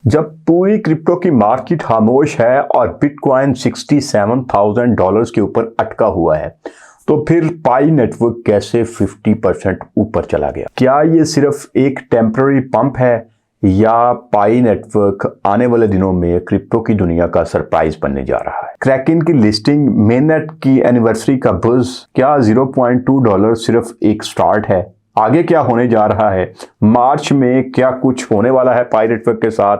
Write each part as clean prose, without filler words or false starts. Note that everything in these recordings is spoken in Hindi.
जब पूरी क्रिप्टो की मार्केट खामोश है और बिटकॉइन $67,000 के ऊपर अटका हुआ है, तो फिर पाई नेटवर्क कैसे 50% ऊपर चला गया? क्या ये सिर्फ एक टेम्पररी पंप है या पाई नेटवर्क आने वाले दिनों में क्रिप्टो की दुनिया का सरप्राइज बनने जा रहा है? क्रैकन की लिस्टिंग, मेननेट की एनिवर्सरी का बuzz, क्या $0.2 सिर्फ एक स्टार्ट है? आगे क्या होने जा रहा है? मार्च में क्या कुछ होने वाला है पाई नेटवर्क के साथ?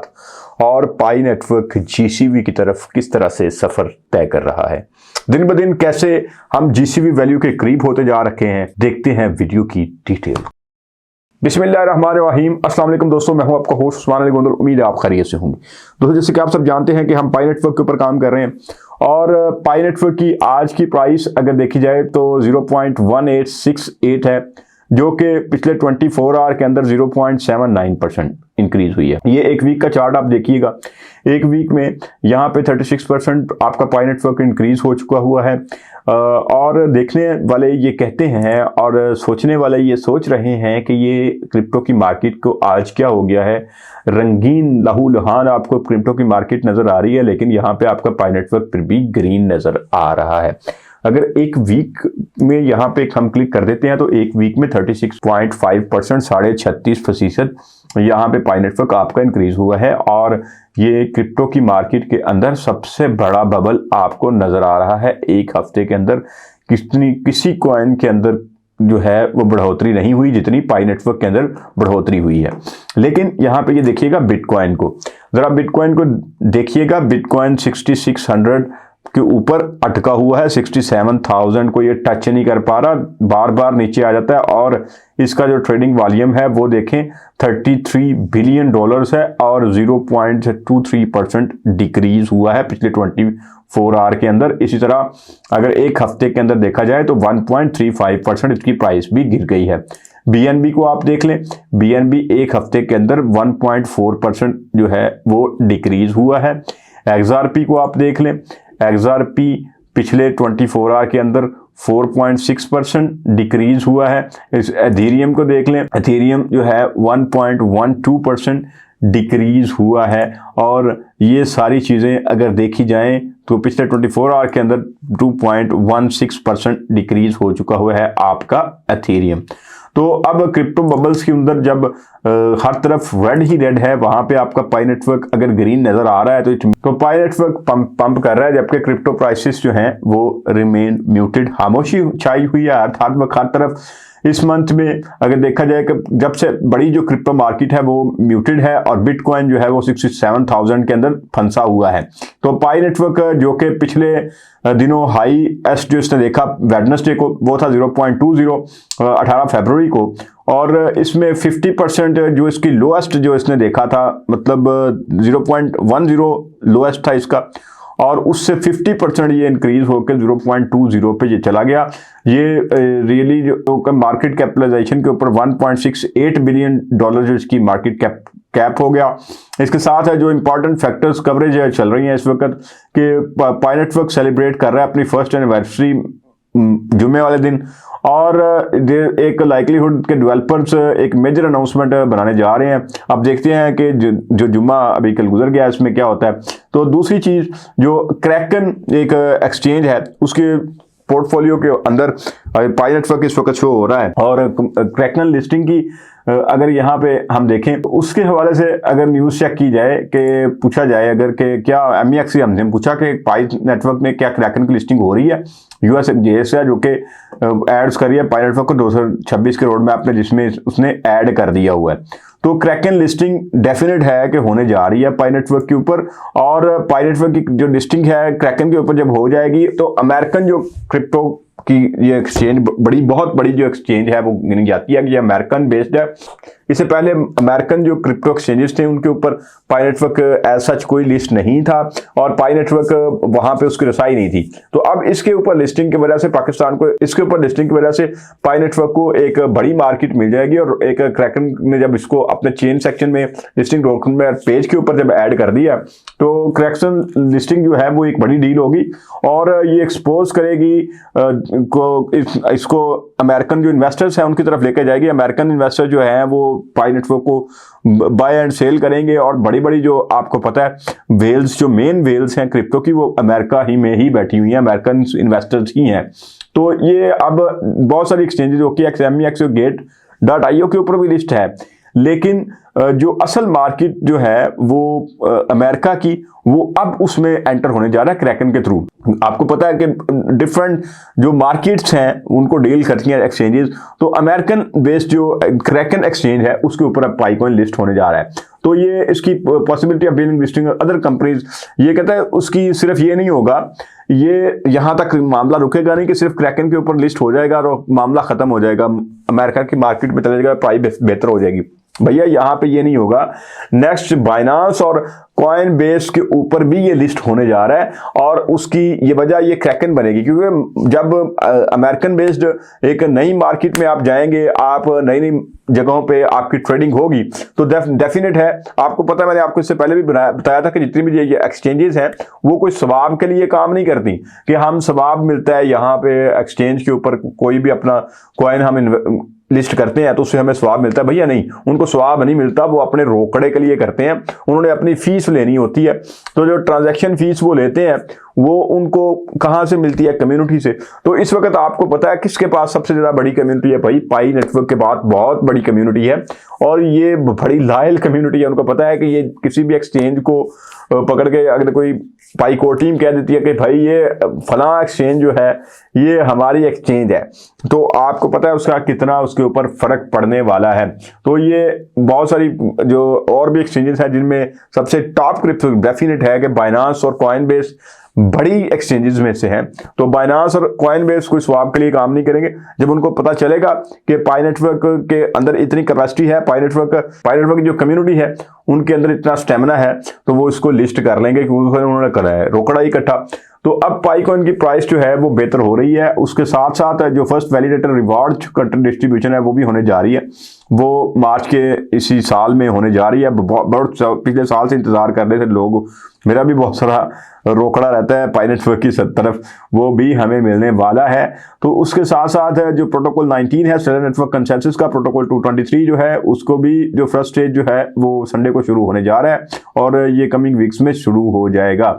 और पाई नेटवर्क जीसीवी की तरफ किस तरह से सफर तय कर रहा है? दिन ब दिन कैसे हम जीसीवी वैल्यू के करीब होते जा रखे हैं, देखते हैं वीडियो की डिटेल। बिस्मिल्लाहिर्रहमानिर्रहीम। अस्सलाम वालेकुम दोस्तों, मैं हूं आपका होस्ट उस्मान अली गोंदल। उम्मीद है आप खैरियत से होंगे। दोस्तों, जैसे कि आप सब जानते हैं कि हम पाई नेटवर्क के ऊपर काम कर रहे हैं और पाई नेटवर्क की आज की प्राइस अगर देखी जाए तो 0.1868 है, जो कि पिछले 24 आवर के अंदर 0.79% इंक्रीज हुई है। ये एक वीक का चार्ट आप देखिएगा, एक वीक में यहाँ पे 36% आपका पाई नेटवर्क इंक्रीज हो चुका हुआ है। और देखने वाले ये कहते हैं और सोचने वाले ये सोच रहे हैं कि ये क्रिप्टो की मार्केट को आज क्या हो गया है। रंगीन लहूलुहान आपको क्रिप्टो की मार्केट नजर आ रही है, लेकिन यहाँ पे आपका पाई नेटवर्क फिर भी ग्रीन नजर आ रहा है। अगर एक वीक में यहाँ पे हम क्लिक कर देते हैं तो एक वीक में 36.5%, 36.5% यहाँ पे पाई नेटवर्क आपका इंक्रीज हुआ है। और ये क्रिप्टो की मार्केट के अंदर सबसे बड़ा बबल आपको नजर आ रहा है। एक हफ्ते के अंदर किसी कॉइन के अंदर जो है वो बढ़ोतरी नहीं हुई जितनी पाई नेटवर्क के अंदर बढ़ोतरी हुई है। लेकिन यहाँ पे ये देखिएगा बिटकॉइन को, जरा बिटकॉइन को देखिएगा। बिटकॉइन 6600 के ऊपर अटका हुआ है, 67,000 को ये टच नहीं कर पा रहा, बार बार नीचे आ जाता है। और इसका जो ट्रेडिंग वॉल्यूम है वो देखें $33 बिलियन है और 0.23% डिक्रीज हुआ है पिछले 24 आवर के अंदर। इसी तरह अगर एक हफ्ते के अंदर देखा जाए तो 1.35% इसकी प्राइस भी गिर गई है। बीएनबी को आप देख लें, बीएनबी एक हफ्ते के अंदर 1.4% जो है वो डिक्रीज हुआ है। एक्सआरपी को आप देख लें, एक्सआरपी पिछले 24 आवर के अंदर 4.6% डिक्रीज हुआ है। इस एथेरियम को देख लें, एथेरियम जो है 1.12% डिक्रीज हुआ है। और ये सारी चीज़ें अगर देखी जाएं तो पिछले 24 आवर के अंदर 2.16% डिक्रीज हो चुका हुआ है आपका एथेरियम। तो अब क्रिप्टो बबल्स के अंदर जब हर तरफ रेड ही रेड है, वहां पे आपका पाई नेटवर्क अगर ग्रीन नजर आ रहा है तो पाई नेटवर्क पंप कर रहा है, जबकि क्रिप्टो प्राइसेस जो हैं वो रिमेन म्यूटेड। खामोशी छाई हुई है हर तरफ। इस मंथ में अगर देखा जाए कि जब से बड़ी जो क्रिप्टो मार्केट है वो म्यूटेड है और बिटकॉइन जो है वो 67,000 के अंदर फंसा हुआ है। तो पाई नेटवर्क जो कि पिछले दिनों हाईएस्ट जो इसने देखा वेडनेसडे को वो था 0.20 18 फरवरी को, और इसमें 50% जो इसकी लोएस्ट जो इसने देखा था, मतलब 0.10 लोएस्ट था इसका, और उससे 50% ये इंक्रीज होकर 0.20 पे ये चला गया। ये रियली जो मार्केट कैपिटलाइजेशन के ऊपर $1.68 बिलियन जो इसकी मार्केट कैप हो गया। इसके साथ है जो इंपॉर्टेंट फैक्टर्स कवरेज है चल रही है इस वक्त कि पाई नेटवर्क सेलिब्रेट कर रहा है अपनी फर्स्ट एनिवर्सरी जुम्मे वाले दिन, और एक लाइकलीहुड के डेवलपर्स एक मेजर अनाउंसमेंट बनाने जा रहे हैं। अब देखते हैं कि जो जुम्मा अभी कल गुजर गया इसमें क्या होता है। तो दूसरी चीज़, जो क्रैकन एक एक्सचेंज है उसके पोर्टफोलियो के अंदर पाई नेटवर्क इस वक्त शो हो रहा है। और क्रैकन लिस्टिंग की अगर यहाँ पे हम देखें तो उसके हवाले से अगर न्यूज़ चेक की जाए कि पूछा जाए अगर कि क्या MEX से हमने पूछा कि पाई नेटवर्क में क्या क्रैकन की लिस्टिंग हो रही है। यूएसजेएस है जो कि एड्स कर रही है पाई नेटवर्क को 226 के रोड मैप में, जिसमें उसने ऐड कर दिया हुआ है। तो क्रैकन लिस्टिंग डेफिनेट है कि होने जा रही है पाई नेटवर्क के ऊपर। और पाई नेटवर्क की जो लिस्टिंग है क्रैकन के ऊपर जब हो जाएगी तो अमेरिकन जो क्रिप्टो की ये एक्सचेंज बहुत बड़ी जो एक्सचेंज है वो गिनी जाती है कि ये अमेरिकन बेस्ड है। इससे पहले अमेरिकन जो क्रिप्टो एक्सचेंजेस थे उनके ऊपर पाई नेटवर्क एज सच कोई लिस्ट नहीं था और पाई नेटवर्क वहां पे उसकी रसाई नहीं थी। तो अब इसके ऊपर लिस्टिंग की वजह से पाकिस्तान को इसके ऊपर लिस्टिंग की वजह से पाई नेटवर्क को एक बड़ी मार्केट मिल जाएगी। और एक क्रैकन ने जब इसको अपने चेन सेक्शन में लिस्टिंग डॉक्यूमेंट में पेज के ऊपर जब ऐड कर दिया तो क्रैकन लिस्टिंग जो है वो एक बड़ी डील होगी और ये एक्सपोज करेगी इसको अमेरिकन जो इन्वेस्टर्स हैं उनकी तरफ लेकर जाएगी। अमेरिकन इन्वेस्टर जो हैं वो पाई नेटवर्क को बाय एंड सेल करेंगे, और बड़ी बड़ी जो आपको पता है वेल्स, जो मेन वेल्स हैं क्रिप्टो की, वो अमेरिका ही में ही बैठी हुई हैं, अमेरिकन इन्वेस्टर्स ही हैं। तो ये अब बहुत सारी एक्सचेंजेस जो कि XMEX Gate.io के ऊपर भी लिस्ट है, लेकिन जो असल मार्केट जो है वो अमेरिका की, वो अब उसमें एंटर होने जा रहा है क्रैकन के थ्रू। आपको पता है कि डिफरेंट जो मार्केट्स हैं उनको डील करती हैं एक्सचेंजेस, तो अमेरिकन बेस्ड जो क्रैकन एक्सचेंज है उसके ऊपर अब पाईकॉइन लिस्ट होने जा रहा है। तो ये इसकी possibility of being listing other companies, ये कहता है उसकी सिर्फ ये नहीं होगा, ये यहां तक मामला रुकेगा नहीं कि सिर्फ क्रैकन के ऊपर लिस्ट हो जाएगा और मामला खत्म हो जाएगा, अमेरिका की मार्केट में चला जाएगा, प्राइस बेहतर हो जाएगी। भैया यहाँ पे ये नहीं होगा, नेक्स्ट बाइनांस और कॉइन बेस के ऊपर भी ये लिस्ट होने जा रहा है, और उसकी ये वजह ये क्रैकन बनेगी, क्योंकि जब अमेरिकन बेस्ड एक नई मार्केट में आप जाएंगे, आप नई नई जगहों पे आपकी ट्रेडिंग होगी, तो डेफिनेट है, आपको पता है मैंने आपको इससे पहले भी बताया था कि जितनी भी ये एक्सचेंजेस हैं वो कोई सवाब के लिए काम नहीं करती कि हम सवाब मिलता है यहाँ पे एक्सचेंज के ऊपर, कोई भी अपना कॉइन हम लिस्ट करते हैं तो उससे हमें स्वाब मिलता है। भैया नहीं, उनको स्वाब नहीं मिलता, वो अपने रोकड़े के लिए करते हैं, उन्होंने अपनी फीस लेनी होती है। तो जो ट्रांजैक्शन फीस वो लेते हैं वो उनको कहाँ से मिलती है? कम्युनिटी से। तो इस वक्त आपको पता है किसके पास सबसे ज्यादा बड़ी कम्युनिटी है? भाई पाई नेटवर्क के बाद बहुत बड़ी कम्युनिटी है, और ये बड़ी लायल कम्युनिटी है। उनको पता है कि ये किसी भी एक्सचेंज को पकड़ के अगर कोई पाई कोर टीम कह देती है कि भाई ये फलां एक्सचेंज जो है ये हमारी एक्सचेंज है, तो आपको पता है उसका कितना उसके ऊपर फर्क पड़ने वाला है। तो ये बहुत सारी जो और भी एक्सचेंजेस हैं जिनमें सबसे टॉप क्रिप्टो डेफिनेट है कि बाइनांस और कॉइन बेस बड़ी एक्सचेंजेस में से हैं। तो बाइनांस और कॉइन बेस कोई स्वाप के लिए काम नहीं करेंगे। जब उनको पता चलेगा कि पाई नेटवर्क के अंदर इतनी कैपेसिटी है, पाई नेटवर्क की जो कम्युनिटी है उनके अंदर इतना स्टेमिना है, तो वो इसको लिस्ट कर लेंगे, क्योंकि उन्होंने करा है रोकड़ा इकट्ठा। तो अब पाईकॉइन की प्राइस जो है वो बेहतर हो रही है। उसके साथ साथ जो फर्स्ट वैलिडेटर रिवार्ड डिस्ट्रीब्यूशन है वो भी होने जा रही है, वो मार्च के इसी साल में होने जा रही है। बहुत पिछले साल से इंतजार कर रहे थे लोग, मेरा भी बहुत सारा रोकड़ा रहता है पाई नेटवर्क की तरफ, वो भी हमें मिलने वाला है। तो उसके साथ साथ जो प्रोटोकॉल 19 है स्टेलर नेटवर्क कंसेंसस का, प्रोटोकॉल 223 जो है उसको भी जो फर्स्ट स्टेज जो है वो संडे को शुरू होने जा रहा है, और ये कमिंग वीक्स में शुरू हो जाएगा।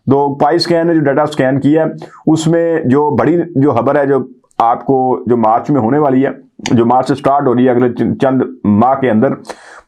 तो पाई स्कैन ने जो डाटा स्कैन किया है उसमें जो बड़ी जो खबर है जो आपको जो मार्च में होने वाली है, जो मार्च से स्टार्ट हो रही है अगले चंद माह के अंदर,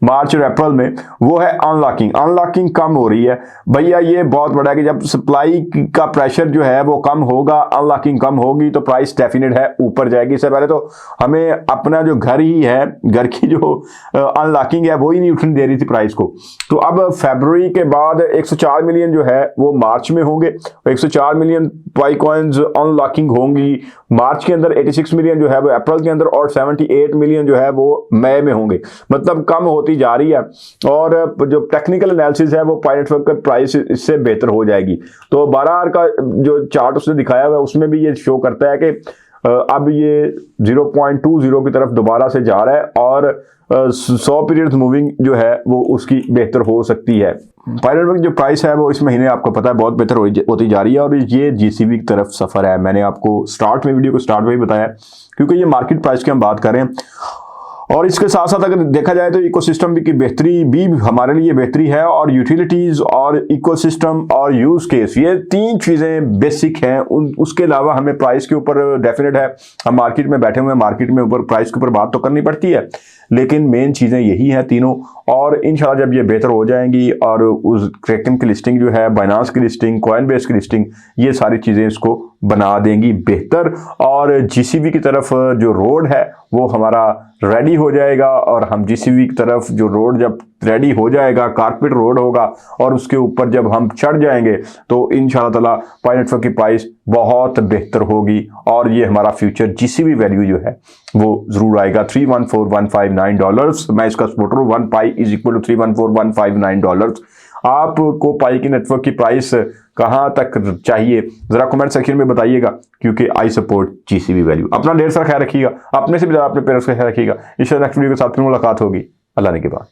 मार्च और अप्रैल में, वो है अनलॉकिंग कम हो रही है। भैया ये बहुत बड़ा है कि जब सप्लाई का प्रेशर जो है वो कम होगा, अनलॉकिंग कम होगी, तो प्राइस डेफिनेट है ऊपर जाएगी। इससे पहले तो हमें अपना जो घर ही है, घर की जो अनलॉकिंग है वो ही नहीं उठने दे रही थी प्राइस को। तो अब फरवरी के बाद 104 मिलियन जो है वो मार्च में होंगे, 104 मिलियन पाई कॉइन्स अनलॉकिंग होंगी मार्च के अंदर, 86 मिलियन जो है वो अप्रैल के अंदर, और 78 मिलियन जो है वो मई में होंगे। मतलब कम होती जा रही है, और जो टेक्निकल एनालिसिस है वो पाई नेटवर्क का प्राइस इससे बेहतर हो जाएगी। तो 12 आवर का जो चार्ट उसने दिखाया हुआ है उसमें भी ये शो करता है कि अब ये 0.20 की तरफ दोबारा से जा रहा है, और 100 पीरियड मूविंग जो है वो उसकी बेहतर हो सकती है। पाई नेटवर्क जो प्राइस है वो इस महीने आपको पता है बहुत बेहतर होती जा रही है, और ये जीसीबी की तरफ सफर है। मैंने आपको वीडियो को स्टार्ट में ही बताया, क्योंकि ये मार्केट प्राइस की हम बात कर रहे हैं। और इसके साथ साथ अगर देखा जाए तो इकोसिस्टम की बेहतरी भी हमारे लिए बेहतरी है, और यूटिलिटीज और इकोसिस्टम और यूज केस, ये 3 चीजें बेसिक हैं। उसके अलावा हमें प्राइस के ऊपर डेफिनेट है, हम मार्केट में बैठे हुए हैं, मार्केट में ऊपर प्राइस के ऊपर बात तो करनी पड़ती है, लेकिन मेन चीजें यही हैं तीनों। और इंशाल्लाह जब ये बेहतर हो जाएंगी और उस क्रैकन की लिस्टिंग जो है, बाइनांस की लिस्टिंग, कॉइन बेस की लिस्टिंग, ये सारी चीजें इसको बना देंगी बेहतर, और जीसीबी की तरफ जो रोड है वो हमारा रेडी हो जाएगा। और हम जीसीबी की तरफ जो रोड जब रेडी हो जाएगा, कारपेट रोड होगा, और उसके ऊपर जब हम चढ़ जाएंगे तो इंशाल्लाह ताला पाई नेटवर्क की प्राइस बहुत बेहतर होगी, और ये हमारा फ्यूचर जीसीबी वैल्यू जो है वो जरूर आएगा $314,159। मैं इसका सपोर्टर हूं। 1 पाई इज इक्वल टू $314,159। आपको पाई की नेटवर्क की प्राइस कहां तक चाहिए जरा कमेंट सेक्शन में बताइएगा, क्योंकि आई सपोर्ट जीसीबी वैल्यू। अपना ढेर सारा ख्याल रखिएगा, अपने से भी ज्यादा अपने पेरेंट्स का ख्याल रखिएगा। इंशाल्लाह नेक्स्ट वीडियो के साथ फिर मुलाकात होगी। अल्लाह ने के बाद।